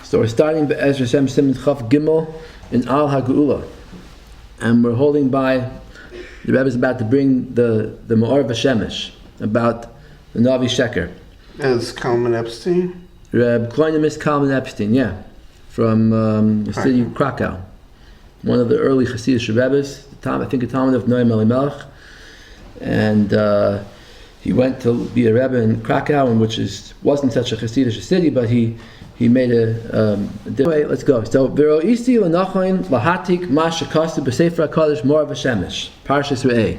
So we're starting Be'ez Hashem Siman Chaf Gimel in Al haGuela, and we're holding by. The Rebbe is about to bring the מאור ושמש about the Navi Sheker. As Kalman Epstein? Reb Kloinemis Kalman Epstein, yeah, from the city of Krakow, one of the early Hasidic Rebbes. I think a Talmud of Noam Elimelech, and he went to be a Rebbe in Krakow, which wasn't such a Hasidic city, but he made a different way. Let's go. So, V'ro isi l'nachoin lahatik ma shekastu b'sefer HaKadosh Máor ושמש, Parshas Re'eh.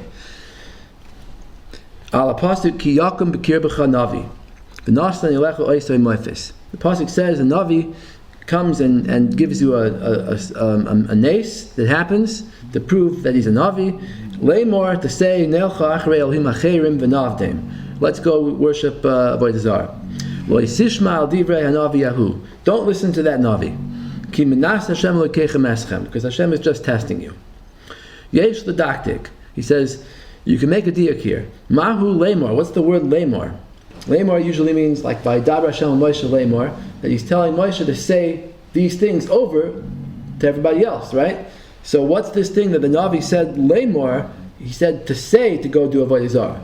Al pasuk ki yakum b'kirbecha navi, v'nastan yelecha oisoi moifis. The pasuk says a navi comes and gives you a nace that happens to prove that he's a navi. Leimor, to say neilcha achrei elohim acherim v'navdem. Let's go worship Avodah Zarah. Don't listen to that Navi. Because Hashem is just testing you. Yesh l'daktik. He says, you can make a diak here. Mahu leimor. What's the word leimor? Leimor usually means like by Dabra Hashem Moshe leimor, that he's telling Moshe to say these things over to everybody else, right? So what's this thing that the Navi said leimor? He said to say to go do Avodah Zarah.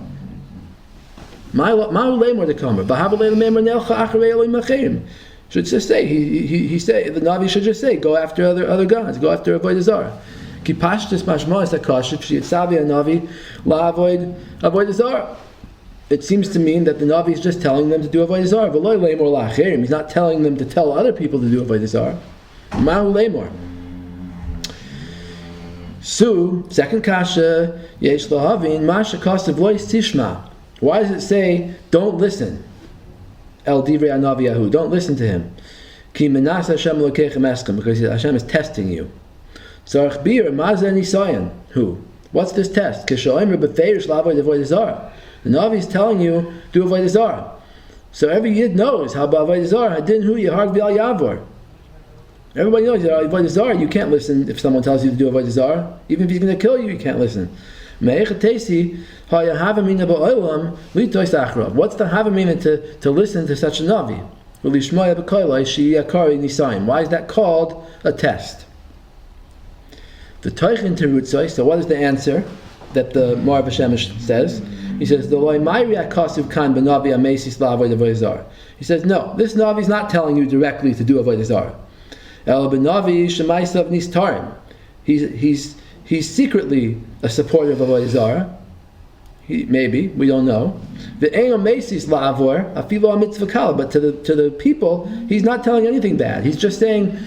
Should just say he say the Navi should just say go after other gods, go after Avodah Zarah. Ki pashtus mashma sakashit sheyitzavi Navi la Avodah Zarah. It seems to mean that the Navi is just telling them to do Avodah Zarah. V'lo leimor la'acherim. He's not telling them to tell other people to do Avodah Zarah. Mahu leimor. So second kasha yesh lahavin masha kasav lois tishma. Why does it say, don't listen? El divrei hanavi yahu. Don't listen to him. Ki menas Hashem lokechem eskem. Because Hashem is testing you. Sarach bir mazen nisayan. Who? What's this test? Kishoim rebefeish lavoy avodah zarah. The Navi is telling you, do avodah zarah. So every yid knows how about avodah zarah. Hadin hu yehard v'al yavor. Everybody knows that avodah zarah, you can't listen if someone tells you to do avodah zarah. Even if he's going to kill you, you can't listen. What's the havamina to listen to such a Navi? Why is that called a test? The Teichin Terutzai, so what is the answer that the Máor ושמש says? He says, he says, no, this Navi is not telling you directly to do Avodah Zarah. He's secretly a supporter of Avodah Zarah. Maybe, we don't know. But to the people, he's not telling anything bad. He's just saying,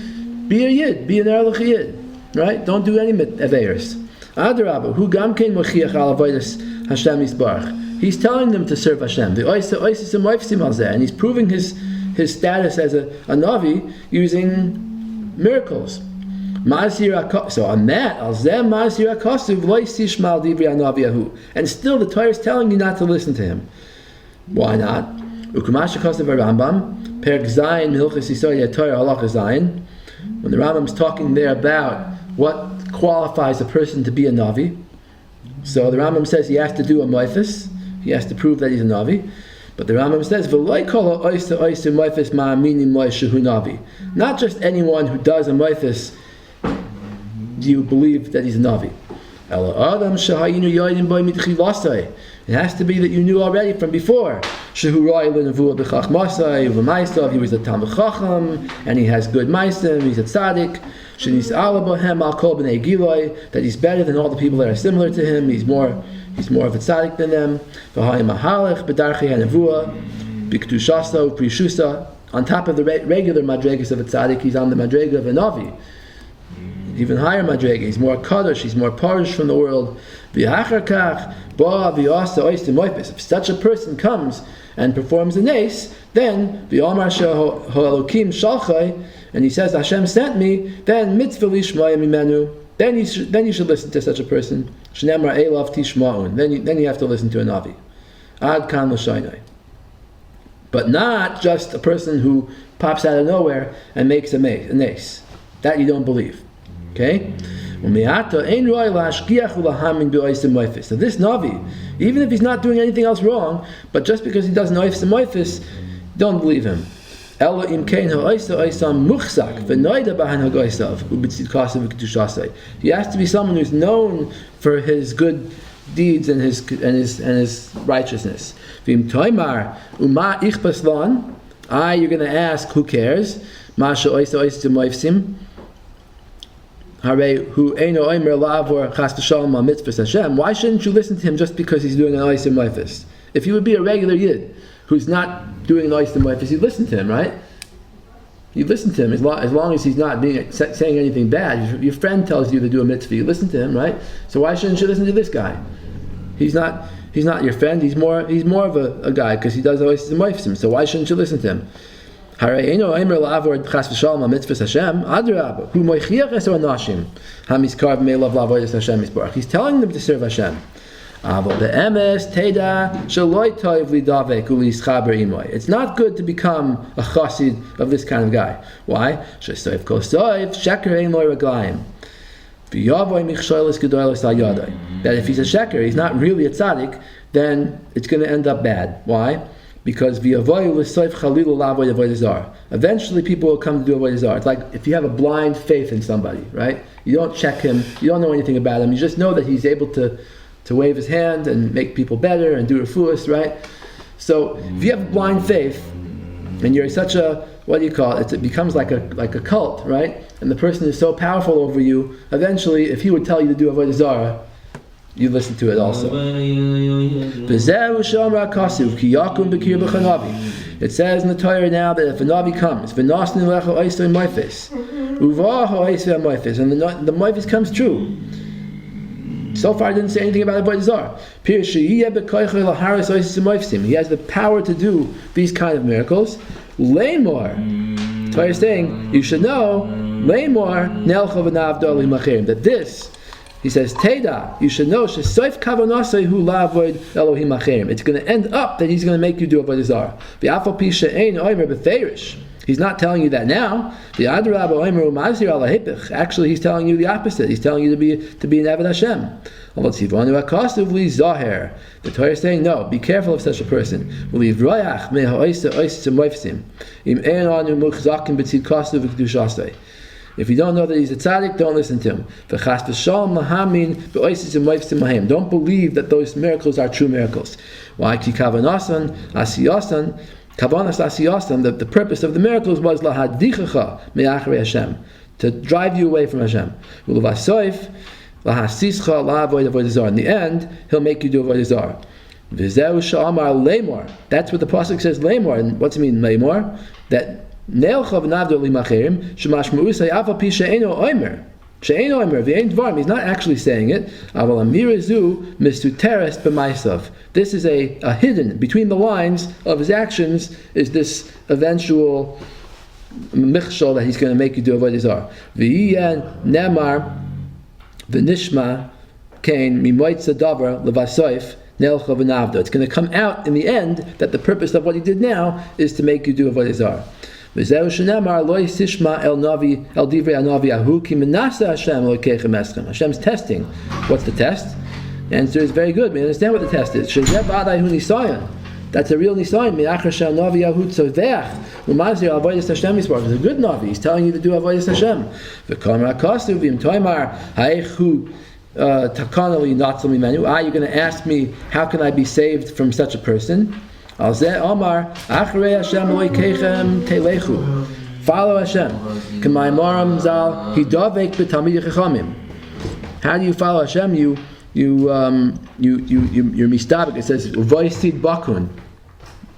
be a yid, be an erlich yid, right? Don't do any aveiros. Adrabah, hu gamkein mochiach al avodas Hashem yisbarach. He's telling them to serve Hashem. And he's proving his status as a Navi using miracles. So on that, and still the Torah is telling you not to listen to him. Why not? When the Rambam is talking there about what qualifies a person to be a Navi, so the Rambam says he has to do a moifis, he has to prove that he's a Navi. But the Rambam says, not just anyone who does a moifis do you believe that he's a Navi. It has to be that you knew already from before. He was a Talmid Chacham, and he has good maisim, he's a tzaddik. That he's better than all the people that are similar to him. He's more of a tzaddik than them. On top of the regular madregas of a tzaddik, he's on the madrega of a Navi. Even higher madrega. He's more kadosh. He's more parish from the world. If such a person comes and performs a nace, then and he says Hashem sent me, then mitzvah lishmaya mimenu. Then you should listen to such a person. Shneimar elav tishma'un. Then you have to listen to a Navi. Ad kan l'shaynai. But not just a person who pops out of nowhere and makes a nace. That you don't believe. Okay? So this Navi, even if he's not doing anything else wrong, but just because he does noifs and moifis, don't believe him. Ella im kein ha'oisa oisam muchzak v'noida b'han hagoisav u'b'tzid kasav v'kedushasai. He has to be someone who's known for his good deeds and his righteousness. V'im toimar u'ma ichpas lan. You're going to ask, who cares? Masha oisa oisa moifsim. Hare hu eino oimer lavor chas v'shalom al mitzvahs Hashem. Why shouldn't you listen to him just because he's doing an oisa moifis? If he would be a regular yid who's not doing an oisa moifis, you'd listen to him, right? You listen to him as long as he's not saying anything bad. Your friend tells you to do a mitzvah, you listen to him, right? So why shouldn't you listen to this guy? He's not your friend. He's more of a guy because he does always the moifsim. So why shouldn't you listen to him? He's telling them to serve Hashem. It's not good to become a chassid of this kind of guy. Why? That if he's a sheker, he's not really a tzaddik, then it's going to end up bad. Why? Because eventually people will come to do avodah zarah. It's like if you have a blind faith in somebody, right? You don't check him, you don't know anything about him, you just know that he's able to wave his hand and make people better and do refuahs, right? So if you have blind faith and you're such a, what do you call it? It becomes like a cult, right? And the person is so powerful over you, eventually if he would tell you to do avodah zarah, you listen to it also. It says in the Torah now that if a Navi comes, and the moifis comes true. So far, I didn't say anything about avodah zarah. He has the power to do these kind of miracles. Leimor, Torah is saying you should know. Leimor that this. He says, Teda, you should know, it's going to end up that he's going to make you do avodah zarah. He's not telling you that now. Actually, he's telling you the opposite. He's telling you to be an Avodah Hashem. The Torah is saying, no, be careful of such a person. If you don't know that he's a tzaddik, don't listen to him. Don't believe that those miracles are true miracles. Why? The purpose of the miracles was to drive you away from Hashem. In the end, he'll make you do avodah zarah. That's what the pasuk says, lemor. And what's it mean, lemor? That he's not actually saying it. This is a hidden, between the lines of his actions is this eventual michshol that he's going to make you do avodah zarah. It's going to come out in the end that the purpose of what he did now is to make you do avodah zarah. Hashem's testing. What's the test? The answer is very good. We understand what the test is. That's a real nisayon. It's a good navi. He's telling you to do avodas Hashem. You're going to ask me, how can I be saved from such a person? Follow Hashem. How do you follow Hashem? You're mistabik. It says voisid bakun.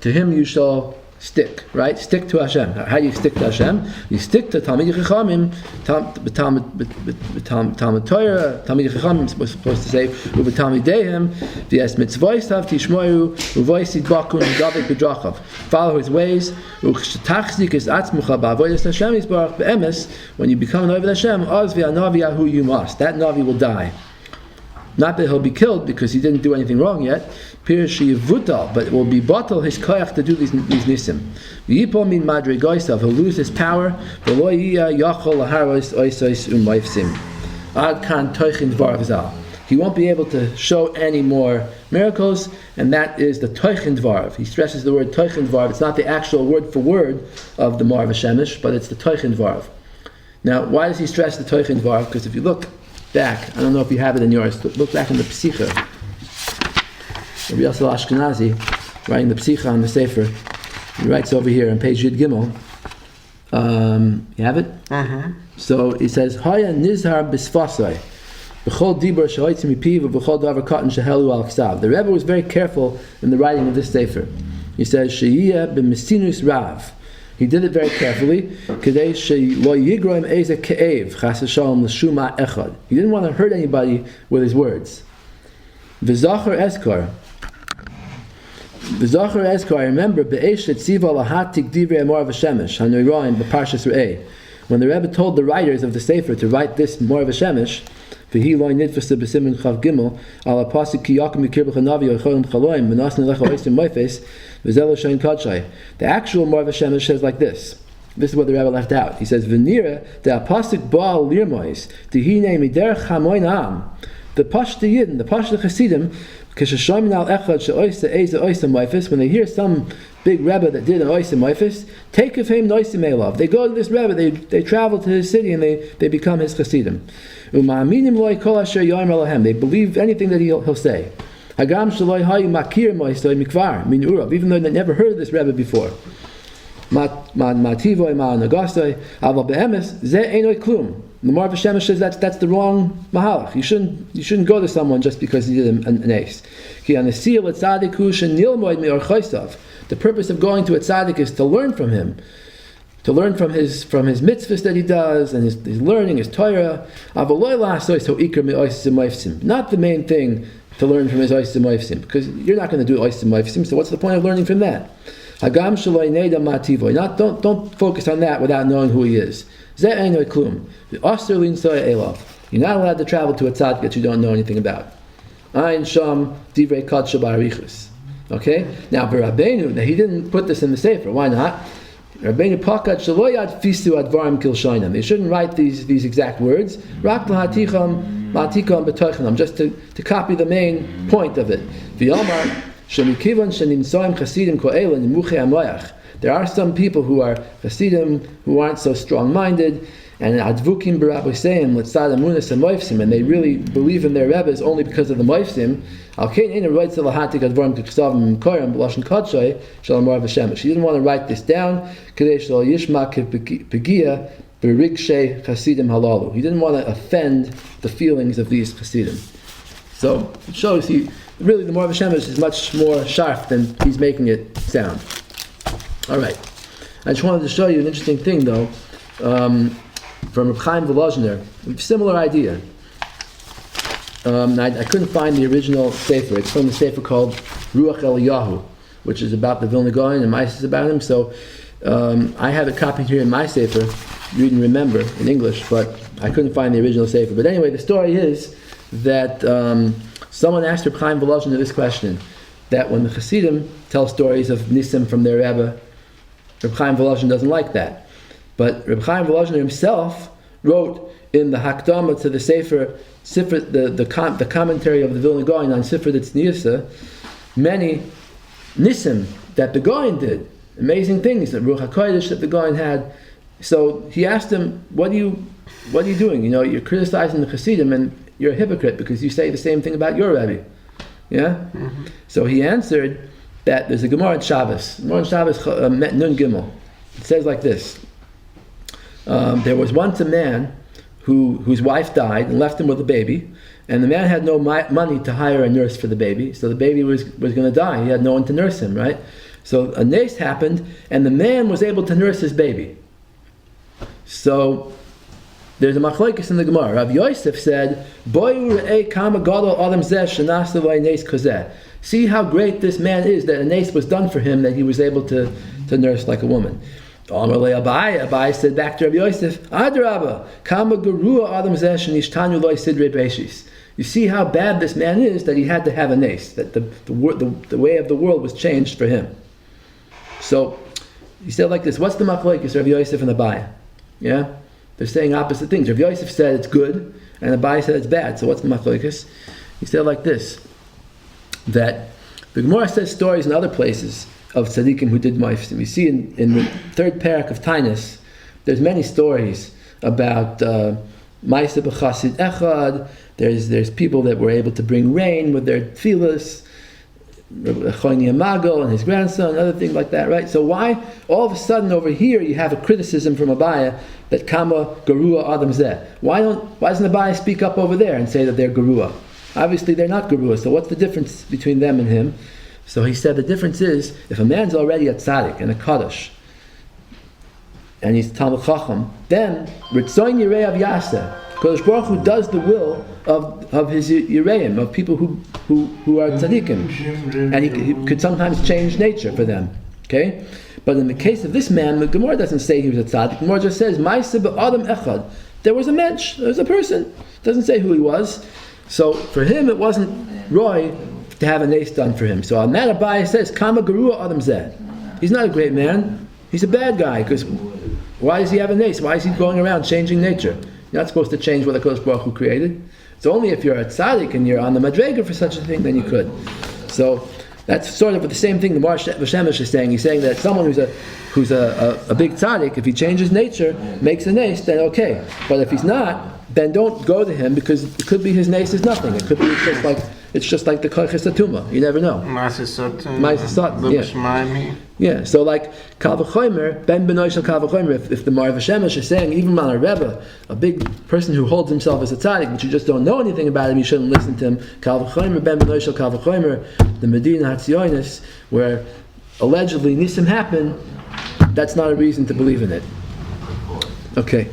To him you shall stick, right? Stick to Hashem. How do you stick to Hashem? You stick to Talmid Chachamim. Talmud Torah. Talmid Chachamim was supposed to say u'v'talmid dehem v'es mitzvoisav tishmoyu u'voisid bakun u'davik b'drachav. Follow his ways. U'chtachzik es atzmucha ba'avodas Hashem yisbarach be'emes. When you become an Avodah Hashem, oz v'anavi ahu you must. That navi will die. Not that he'll be killed because he didn't do anything wrong yet. But it will be bottle his koyach to do these nisim. He'll lose his power. he won't be able to show any more miracles, and that is the toichin dvarv. He stresses the word toichin dvarv. It's not the actual word for word of the Mar v'Shemesh, but it's the toichin dvarv. Now, why does he stress the toichin dvarv? Because if you look back, I don't know if you have it in yours, but look back in the Psicha. Rabbi Yosef Ashkenazi, writing the Psicha on the Sefer, he writes over here on page Yud Gimel. You have it? Uh-huh. So he says, Haya nizhar bisfasai. The Rebbe was very careful in the writing of this sefer. He says, "Sheiyah b'mesinus rav." He did it very carefully. He didn't want to hurt anybody with his words. V'zachar eskar. I remember when the Rebbe told the writers of the sefer to write this Mohr v'Shemesh. The actual Mohr v'Shemesh says like this. This is what the Rebbe left out. He says, "V'nira the apasuk baal lirmois tehine miderech hamoin am." The Pashta Yidden, the Pashta Chasidim, when they hear some big Rebbe that did an oisim moifis, take of him noisim elav. They go to this Rebbe, they travel to his city and they become his Chasidim. They believe anything that he'll say. Even though they never heard of this Rebbe before. The Mohr v'Shemesh says that's the wrong mahalach. You shouldn't go to someone just because he did an ace. The purpose of going to a tzaddik is to learn from him, to learn from his mitzvahs that he does and his learning, his Torah. Not the main thing to learn from his oisim moifsim, because you're not going to do oisim moifsim. So what's the point of learning from that? Don't focus on that without knowing who he is. You're not allowed to travel to a tzaddik that you don't know anything about. Okay? Now, Rabbeinu, he didn't put this in the Sefer. Why not? Rabbeinu pakad shaloyad fistu advarim kilshainam. They shouldn't write these exact words. Rak lahaticham ma'aticham betoichanam, just to copy the main point of it. V'yomar shemikivan shenimsoim chasidim ko'ela nimuchei amoyach. There are some people who are Hasidim who aren't so strong-minded, and advukim b'rabboseim letzad amunas hamoifsim, and they really believe in their rebbes only because of the moifsim. He didn't want to write this down. He didn't want to offend the feelings of these Hasidim. So it shows the Mohr v'Shemesh is much more sharp than he's making it sound. All right. I just wanted to show you an interesting thing, though, from Reb Chaim Volozhiner. Similar idea. I couldn't find the original sefer. It's from the sefer called Ruach Eliyahu, which is about the Vilna Gaon and Mises about him. So I have it copied here in my sefer, Read and Remember, in English, but I couldn't find the original sefer. But anyway, the story is that someone asked Reb Chaim Volozhiner this question, that when the Hasidim tell stories of Nisim from their Rebbe, Reb Chaim Volozhiner doesn't like that. But Reb Chaim Volozhiner himself wrote in the Hakdama to the Sefer, the commentary of the Vilna Gaon on Sifra Tzniusa, many Nisim that the Gaon did, amazing things, that Ruach HaKodesh that the Gaon had. So he asked him, what are you doing? You're criticizing the Hasidim and you're a hypocrite because you say the same thing about your Rebbe. Yeah? Mm-hmm. So he answered that there's a Gemara in Shabbos. Gemara in Shabbos, Nun Gimel. It says like this. There was once a man whose wife died and left him with a baby, and the man had no money to hire a nurse for the baby, so the baby was going to die. He had no one to nurse him, right? So a nace happened, and the man was able to nurse his baby. So there's a machlokes in the Gemara. Rav Yosef said, see how great this man is, that a nace was done for him, that he was able to nurse like a woman. Abai said back to Rav Yosef, Adrabba, kama gerua adam zeh shenishtanu loy sidrei beishis. You see how bad this man is that he had to have a nace, that the way of the world was changed for him. So he said like this, what's the machlokes, Rav Yosef and Abai? Yeah? They're saying opposite things. Rav Yosef said it's good, and Abaye said it's bad. So what's the machlokes? He said like this, that the Gemara says stories in other places of tzaddikim who did ma'asim. We see in the third parak of Tainus, there's many stories about ma'asim b'chasid echad. There's people that were able to bring rain with their tefillas, Choyni Mago and his grandson, other things like that, right? So why all of a sudden over here you have a criticism from Abaye that Kama Garua Adam Zeh? Why doesn't Abaye speak up over there and say that they're Garua? Obviously they're not Garua, so what's the difference between them and him? So he said the difference is, if a man's already a tzaddik and a kaddish, and he's Talmud Chacham, then Ritzoin Yirei Av Yaseh, Kodesh Baruch Hu does the will of his Yireim, of people who are tzaddikim, and he could sometimes change nature for them. Okay, but in the case of this man, the Gemara doesn't say he was a tzaddik. The Gemara just says Ma'aseh b'Adam Echad. There was a mensch, there was a person. It doesn't say who he was. So for him, it wasn't Roy to have a nace done for him. So on that Abaye says Kama Garua Adam Zeh. He's not a great man. He's a bad guy, because why does he have a nace? Why is he going around changing nature? You're not supposed to change what the Kodesh Baruch Hu created. It's only if you're a tzaddik and you're on the madrega for such a thing, then you could. So that's sort of the same thing the ושמש is saying. He's saying that someone who's a big tzaddik, if he changes nature, makes a nace, then okay. But if he's not, then don't go to him, because it could be his nace is nothing. It could be just like the koiches atuma. You never know. Yeah. So like Kal v'chomer, ben benoy shel Kal v'chomer. If the Mar ושמש is saying even on a rebbe, a big person who holds himself as a tzaddik, but you just don't know anything about him, you shouldn't listen to him. Kal v'chomer, ben benoy shel Kal v'chomer, the Medina Hatzionis, where allegedly nisim happened, that's not a reason to believe in it. Okay.